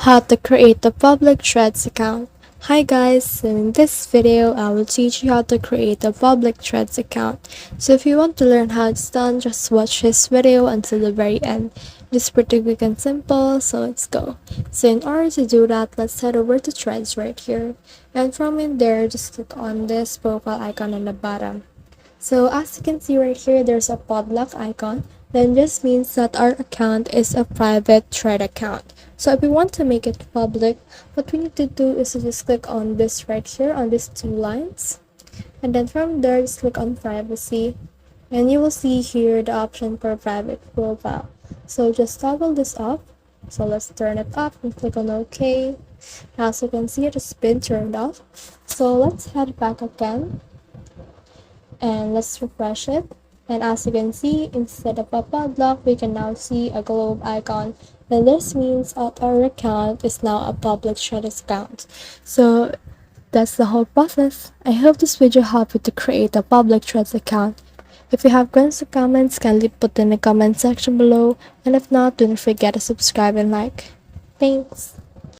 How to create a public Threads account. Hi guys, so in this video I will teach you how to create a public Threads account. So if you want to learn how it's done, just watch this video until the very end. It's pretty quick and simple, so let's go. So in order to do that, let's head over to Threads right here. And from in there, just click on this profile icon on the bottom. So as you can see right here, there's a padlock icon. Then this means that our account is a private thread account. So if we want to make it public, what we need to do is to just click on this right here on these two lines. And then from there, just click on privacy. And you will see here the option for private profile. So just toggle this off. So let's turn it off and click on OK. As you can see, it has been turned off. So let's head back again and let's refresh it. And as you can see, instead of a padlock, we can now see a globe icon. And this means that our account is now a public Threads account. So that's the whole process. I hope this video helped you to create a public Threads account. If you have questions or comments, kindly put in the comment section below. And if not, don't forget to subscribe and like. Thanks.